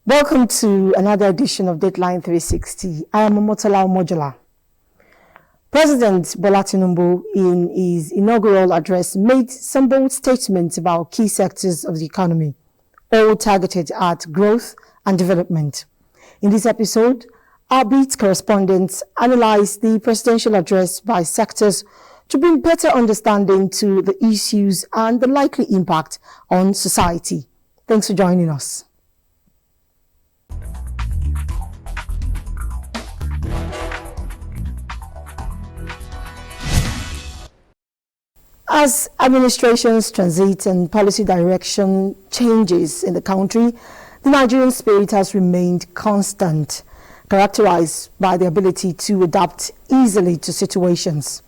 Welcome to another edition of Dateline 360. I am Omotala Omojola. President Bola Tinubu, in his inaugural address, made some bold statements about key sectors of the economy, all targeted at growth and development. In this episode, our beat correspondents analyze the presidential address by sectors to bring better understanding to the issues and the likely impact on society. Thanks for joining us. As administrations transit and policy direction changes in the country, the Nigerian spirit has remained constant, characterized by the ability to adapt easily to situations.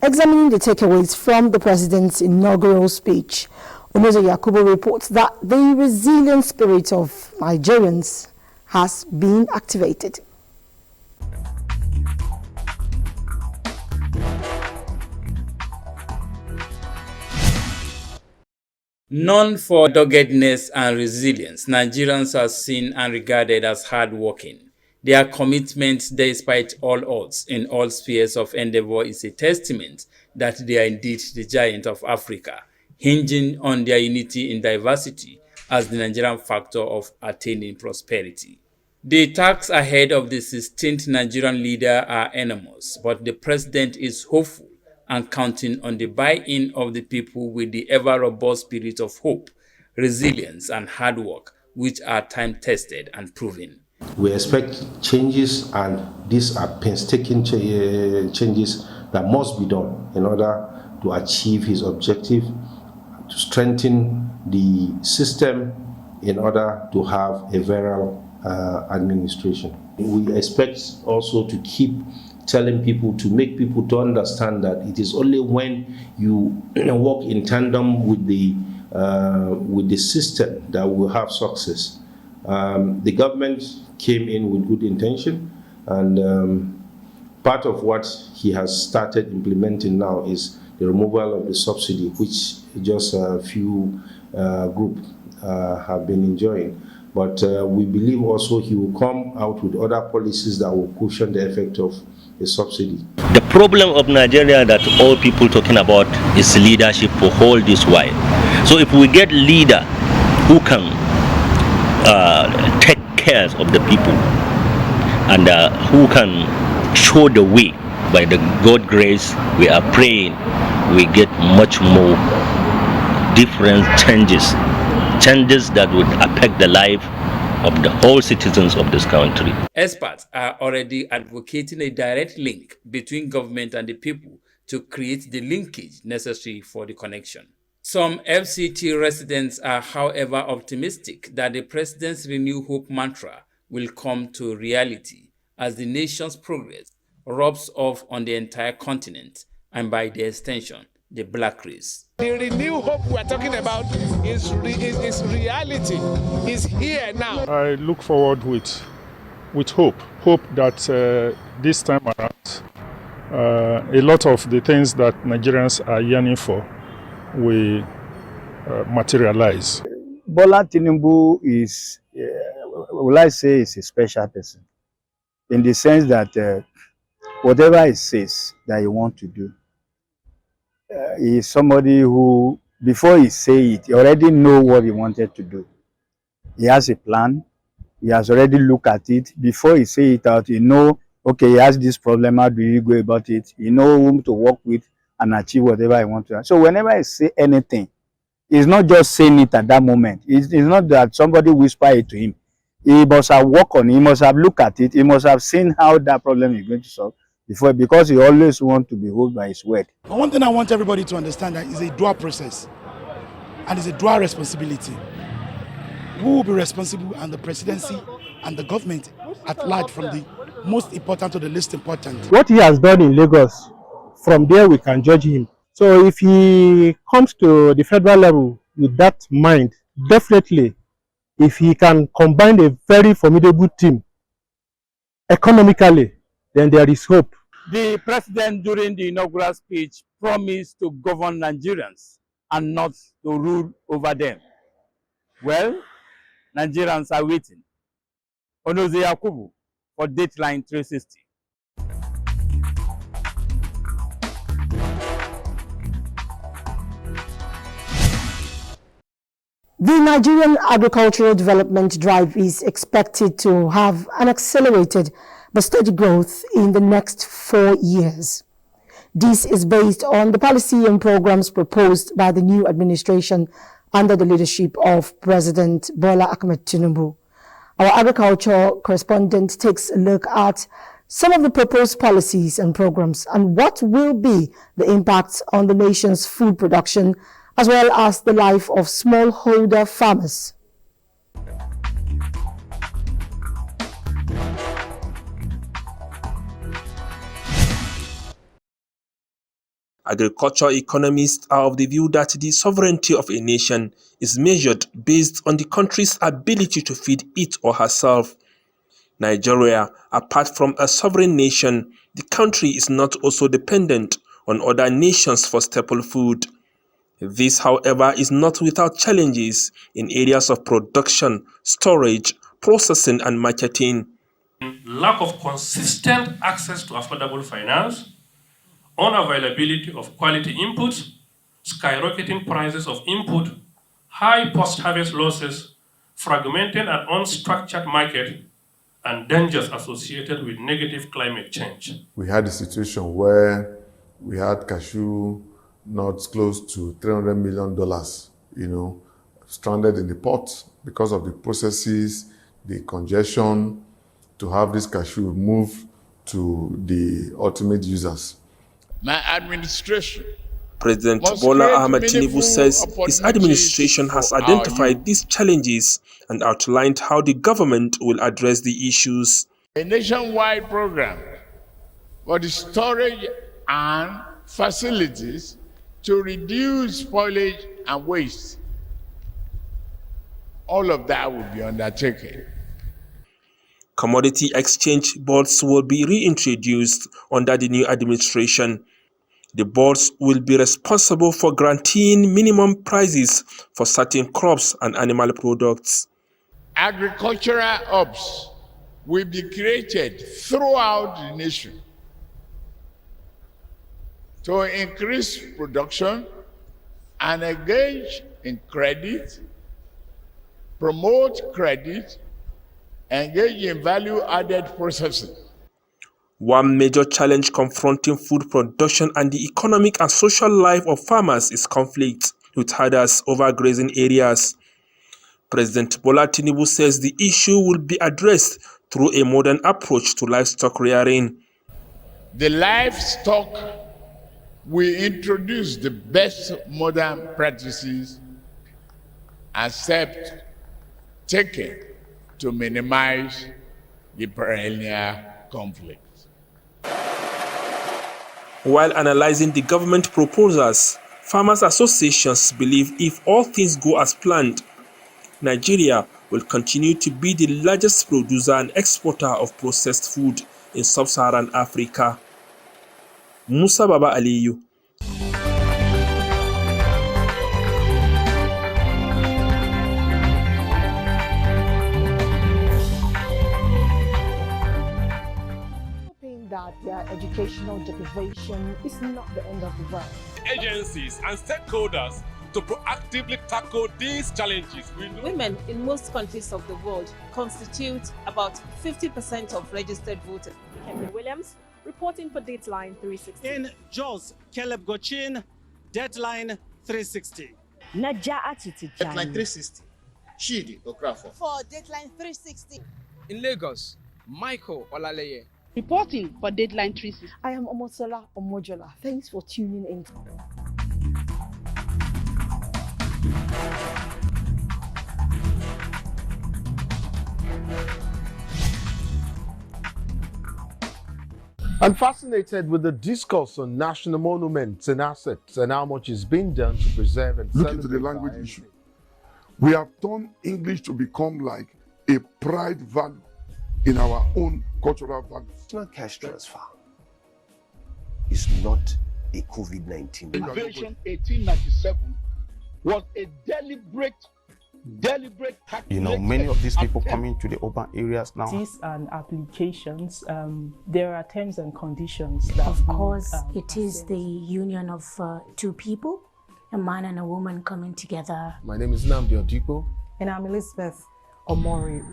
Examining the takeaways from the president's inaugural speech, Onozo Yakubu reports that the resilient spirit of Nigerians has been activated. Known for doggedness and resilience, Nigerians are seen and regarded as hardworking. Their commitment, despite all odds in all spheres of endeavor, is a testament that they are indeed the giant of Africa, hinging on their unity in diversity as the Nigerian factor of attaining prosperity. The tasks ahead of the 16th Nigerian leader are enormous, but the president is hopeful and counting on the buy-in of the people with the ever-robust spirit of hope, resilience, and hard work, which are time-tested and proven. We expect changes, and these are painstaking changes that must be done in order to achieve his objective, to strengthen the system in order to have a virile administration. We expect also to keep telling people, to make people to understand that it is only when you work in tandem with the system that we will have success. The government came in with good intention, and part of what he has started implementing now is the removal of the subsidy, which just a few groups have been enjoying. But we believe also he will come out with other policies that will cushion the effect of the subsidy. The problem of Nigeria that all people talking about is leadership for all this while. So if we get leader who can take care of the people and who can show the way, by the God grace we are praying, we get much more different changes that would affect the life of the whole citizens of this country. Experts are already advocating a direct link between government and the people to create the linkage necessary for the connection. Some FCT residents are, however, optimistic that the president's Renew Hope mantra will come to reality as the nation's progress rubs off on the entire continent and, by the extension, the black race. The renewed hope we're talking about is reality, is here now. I look forward with hope that this time around, a lot of the things that Nigerians are yearning for will materialize. Bola Tinubu is, will I say, is a special person, in the sense that whatever he says that he wants to do, he is somebody who, before he say it, he already know what he wanted to do. He has a plan. He has already looked at it. Before he say it out, he know, okay, he has this problem, how do you go about it? He know whom to work with and achieve whatever he wants to. So whenever he say anything, he's not just saying it at that moment. It's not that somebody whisper it to him. He must have worked on it. He must have looked at it. He must have seen how that problem is going to solve before, because he always wants to be held by his word. But one thing I want everybody to understand that is a dual process and it's a dual responsibility. Who will be responsible, and the presidency and the government at large, from the most important to the least important. What he has done in Lagos, from there we can judge him. So if he comes to the federal level with that mind, definitely, if he can combine a very formidable team economically, then there is hope. The president, during the inaugural speech, promised to govern Nigerians and not to rule over them. Well, Nigerians are waiting. Onoze Yakubu for Dateline 360. The Nigerian agricultural development drive is expected to have an accelerated but steady growth in the next 4 years. This is based on the policy and programs proposed by the new administration under the leadership of President Bola Ahmed Tinubu. Our agriculture correspondent takes a look at some of the proposed policies and programs and what will be the impact on the nation's food production as well as the life of smallholder farmers. Agriculture economists are of the view that the sovereignty of a nation is measured based on the country's ability to feed it or herself. Nigeria, apart from a sovereign nation, the country is not also dependent on other nations for staple food. This, however, is not without challenges in areas of production, storage, processing, and marketing. Lack of consistent access to affordable finance, unavailability of quality inputs, skyrocketing prices of input, high post-harvest losses, fragmented and unstructured market, and dangers associated with negative climate change. We had a situation where we had cashew nuts close to $300 million, stranded in the port because of the processes, the congestion to have this cashew move to the ultimate users. My administration, President Bola Ahmed Tinubu says his administration has identified these challenges and outlined how the government will address the issues. a nationwide program for the storage and facilities to reduce spoilage and waste. All of that will be undertaken. Commodity exchange boards will be reintroduced under the new administration. The boards will be responsible for granting minimum prices for certain crops and animal products. Agricultural hubs will be created throughout the nation to increase production and engage in credit, promote credit, engage in value-added processing. One major challenge confronting food production and the economic and social life of farmers is conflict with herders over grazing areas. President Bola Tinubu says the issue will be addressed through a modern approach to livestock rearing. The livestock will introduce the best modern practices and steps taken to minimize the perennial conflict. While analyzing the government proposals, farmers' associations believe if all things go as planned, Nigeria will continue to be the largest producer and exporter of processed food in sub-Saharan Africa. Musa Baba Aliyu. That their educational deprivation is not the end of the world. Agencies and stakeholders to proactively tackle these challenges. Women in most countries of the world constitute about 50% of registered voters. Henry Williams, reporting for Dateline 360. In Jos, Caleb Gochin, Dateline 360. Dateline 360. Shidi Okrafo. For Dateline 360. In Lagos, Michael Olaleye. Reporting for Dateline 360. I am Omotola Omojola. Thanks for tuning in. I'm fascinated with the discourse on national monuments and assets and how much is being done to preserve and look into the language issue. We have turned English to become like a pride value in our own cultural values. It's not cash transfer. It's not a COVID-19. Invasion 1897 was a deliberate deliberate many of these people coming to the urban areas now. These and applications, there are terms and conditions that of course it is the union of two people, a man and a woman coming together. My name is Nnamdi Odiko. And I'm Elizabeth Omori.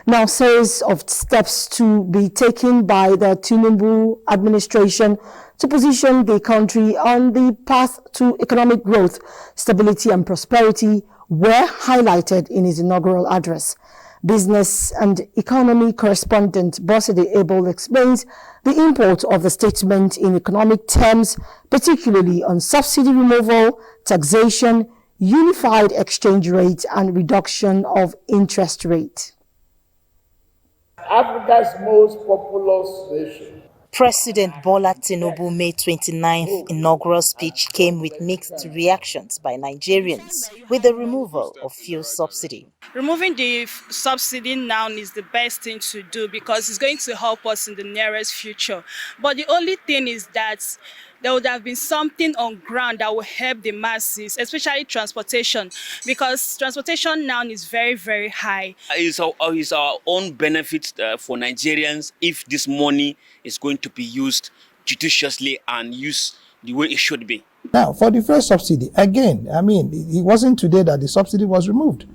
Now, series of steps to be taken by the Tinubu administration to position the country on the path to economic growth, stability and prosperity were highlighted in his inaugural address. Business and economy correspondent Bosede Abel explains the import of the statement in economic terms, particularly on subsidy removal, taxation, unified exchange rate and reduction of interest rate. Africa's most populous nation. President Bola Tinubu May 29th inaugural speech came with mixed reactions by Nigerians with the removal of fuel subsidy. Removing the subsidy now is the best thing to do because it's going to help us in the nearest future. But the only thing is that there would have been something on ground that will help the masses, especially transportation, because transportation now is very, very high. It's our own benefit for Nigerians if this money is going to be used judiciously and used the way it should be. Now, for the first subsidy, again, I mean, it wasn't today that the subsidy was removed.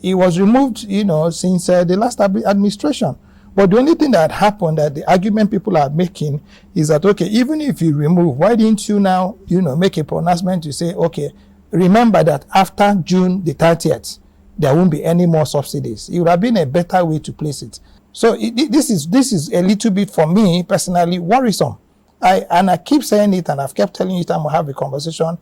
It was removed, since the last administration. But the only thing that happened, that the argument people are making is that, okay, even if you remove, why didn't you now, make a pronouncement to say, okay, remember that after June the 30th, there won't be any more subsidies. It would have been a better way to place it. So this is a little bit, for me personally, worrisome. I keep saying it, and I've kept telling you time we have a conversation.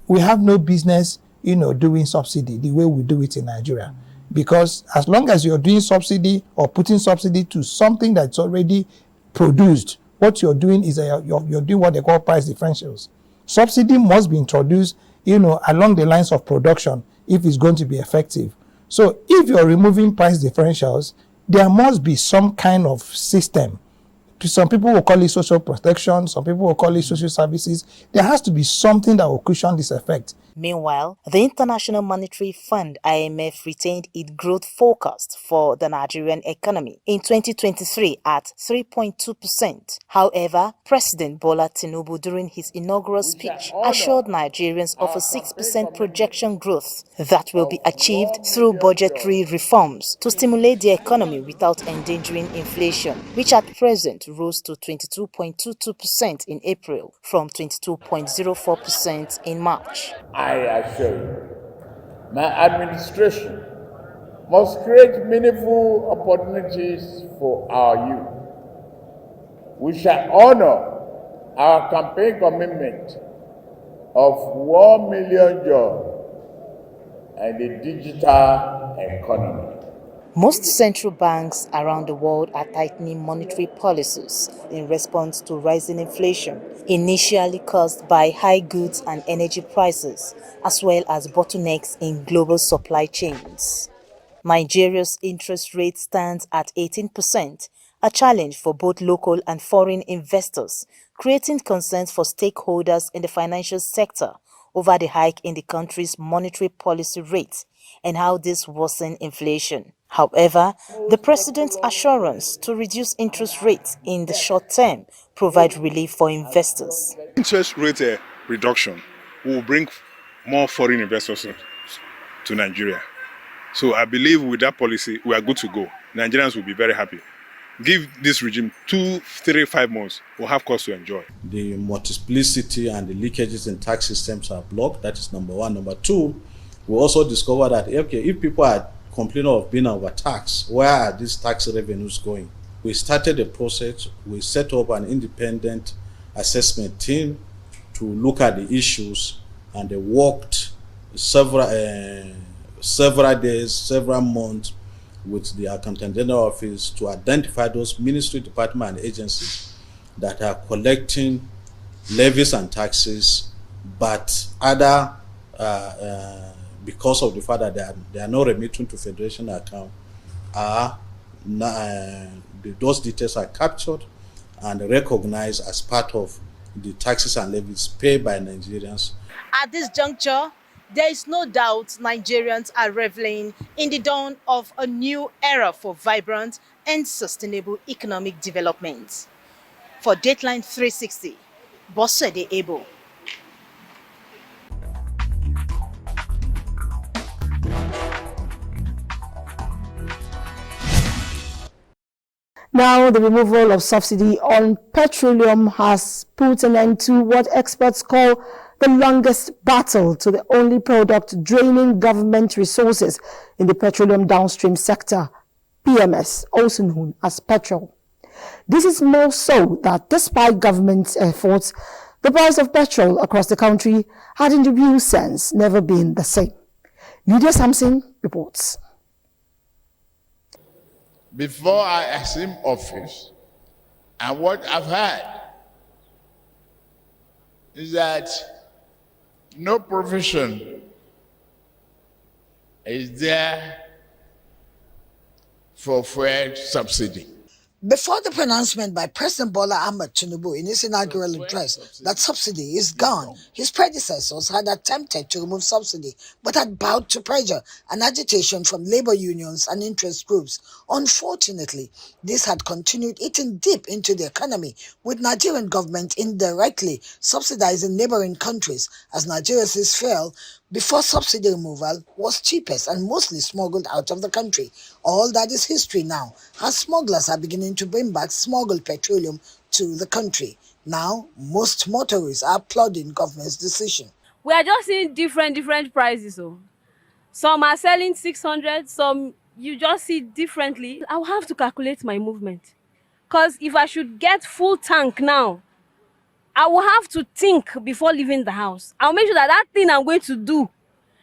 We have no business, doing subsidy the way we do it in Nigeria. Because as long as you're doing subsidy or putting subsidy to something that's already produced, what you're doing is you're doing what they call price differentials. Subsidy must be introduced, along the lines of production if it's going to be effective. So if you're removing price differentials, there must be some kind of system. Some people will call it social protection, some people will call it social services. There has to be something that will cushion this effect. Meanwhile, the International Monetary Fund (IMF) retained its growth forecast for the Nigerian economy in 2023 at 3.2%. However, President Bola Tinubu during his inaugural speech assured Nigerians of a 6% projection growth that will be achieved through budgetary reforms to stimulate the economy without endangering inflation, which at present rose to 22.22% in April from 22.04% in March. I assure you, my administration must create meaningful opportunities for our youth. We shall honor our campaign commitment of 1 million jobs and the digital economy. Most central banks around the world are tightening monetary policies in response to rising inflation, initially caused by high goods and energy prices, as well as bottlenecks in global supply chains. Nigeria's interest rate stands at 18%, a challenge for both local and foreign investors, creating concerns for stakeholders in the financial sector over the hike in the country's monetary policy rate and how this worsens inflation. However, the president's assurance to reduce interest rates in the short term provide relief for investors. Interest rate reduction will bring more foreign investors to Nigeria. So I believe with that policy, we are good to go. Nigerians will be very happy. Give this regime 2, 3, 5 months, we'll have cause to enjoy. The multiplicity and the leakages in tax systems are blocked. That is number one. Number two, we also discover that, okay, if people are complaining of being overtaxed, where are these tax revenues going? We started a process. We set up an independent assessment team to look at the issues, and they worked several days, several months with the Accountant General Office to identify those ministry, department, and agencies that are collecting levies and taxes, but either because of the fact that they are not remitting to Federation account, those details are captured and recognized as part of the taxes and levies paid by Nigerians. At this juncture, there is no doubt Nigerians are reveling in the dawn of a new era for vibrant and sustainable economic development. For Dateline 360, Bosede Ebo. Now, the removal of subsidy on petroleum has put an end to what experts call the longest battle to the only product draining government resources in the petroleum downstream sector, PMS, also known as petrol. This is more so that despite government efforts, the price of petrol across the country had in the real sense never been the same. Lydia Sampson reports. Before I assume office, and what I've heard is that no provision is there for fuel subsidy. Before the pronouncement by President Bola Ahmed Tinubu in his inaugural address that subsidy is gone, his predecessors had attempted to remove subsidy but had bowed to pressure and agitation from labor unions and interest groups. Unfortunately, this had continued eating deep into the economy, with Nigerian government indirectly subsidizing neighboring countries as Nigeria's fuel before subsidy removal was cheapest and mostly smuggled out of the country. All that is history now, as smugglers are beginning to bring back smuggled petroleum to the country. Now, most motorists are applauding government's decision. We are just seeing different prices. So some are selling 600, some you just see differently. I'll have to calculate my movement, because if I should get full tank now, I will have to think before leaving the house. I'll make sure that that thing I'm going to do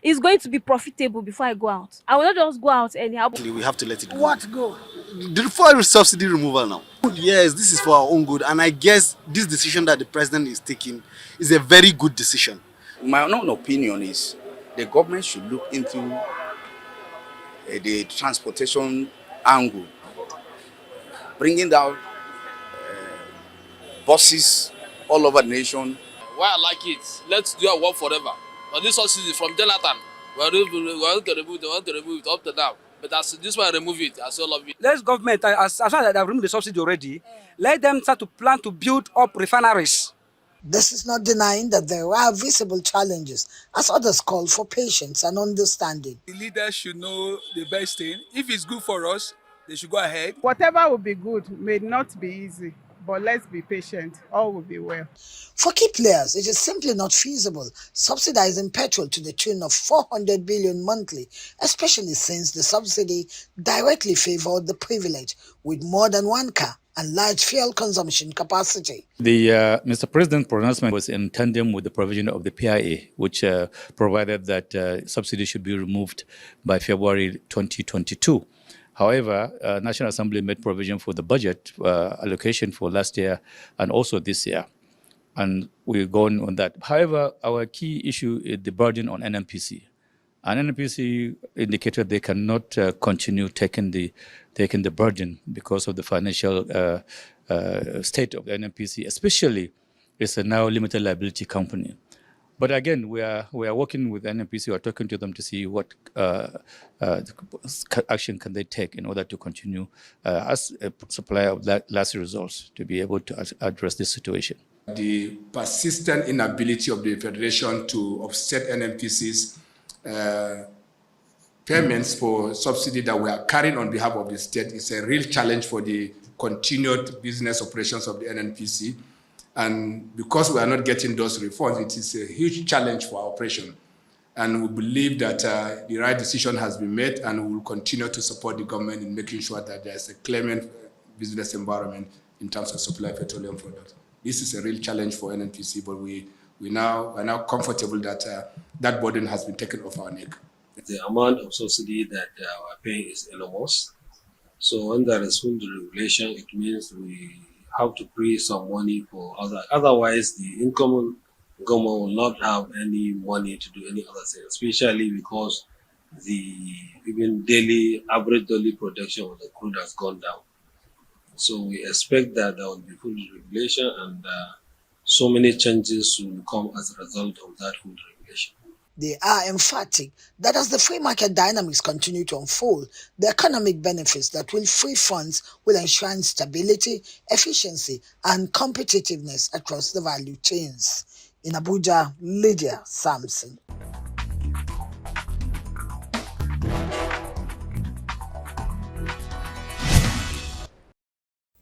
is going to be profitable before I go out. I will not just go out anyhow. We have to let it go. What go? The fuel subsidy removal now. Yes, this is for our own good, and I guess this decision that the president is taking is a very good decision. My own opinion is the government should look into the transportation angle, bringing down buses all over the nation. Why I like it, let's do our work forever. But this subsidy from Jonathan, we want to remove it up to now. But as this one remove it, I still love it. Let's government, as far as they have removed the subsidy already, let them start to plan to build up refineries. This is not denying that there are visible challenges, as others call for patience and understanding. The leaders should know the best thing. If it's good for us, they should go ahead. Whatever will be good may not be easy, but let's be patient. All will be well. For key players, it is simply not feasible subsidizing petrol to the tune of 400 billion monthly, especially since the subsidy directly favored the privileged with more than one car and large fuel consumption capacity. The Mr. President's pronouncement was in tandem with the provision of the PIA, which provided that subsidy should be removed by February 2022. However, National Assembly made provision for the budget allocation for last year and also this year, and we're going on that. However, our key issue is the burden on NNPC. And NNPC indicated they cannot continue taking the burden because of the financial state of the NNPC, especially it's a now limited liability company. But again, we are working with NNPC. We are talking to them to see what action can they take in order to continue as a supplier of last results to be able to address this situation. The persistent inability of the Federation to offset NNPC's payments for subsidy that we are carrying on behalf of the state is a real challenge for the continued business operations of the NNPC. And because we are not getting those refunds, it is a huge challenge for our operation. And we believe that the right decision has been made, and we will continue to support the government in making sure that there is a clement business environment in terms of supply of petroleum products. This is a real challenge for NNPC, but we are now comfortable that that burden has been taken off our neck. The amount of subsidy that we are paying is enormous. So when there is full deregulation, it means we have to pay some money for other. Otherwise, the income government will not have any money to do any other thing, especially because the even average daily production of the crude has gone down. So we expect that there will be food regulation, and so many changes will come as a result of that food regulation. They are emphatic that as the free market dynamics continue to unfold, the economic benefits that will free funds will ensure stability, efficiency, and competitiveness across the value chains. In Abuja, Lydia Sampson.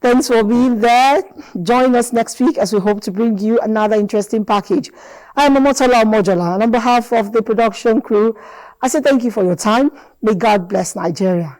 Thanks for being there. Join us next week as we hope to bring you another interesting package. I am Omotola Omojola, and on behalf of the production crew, I say thank you for your time. May God bless Nigeria.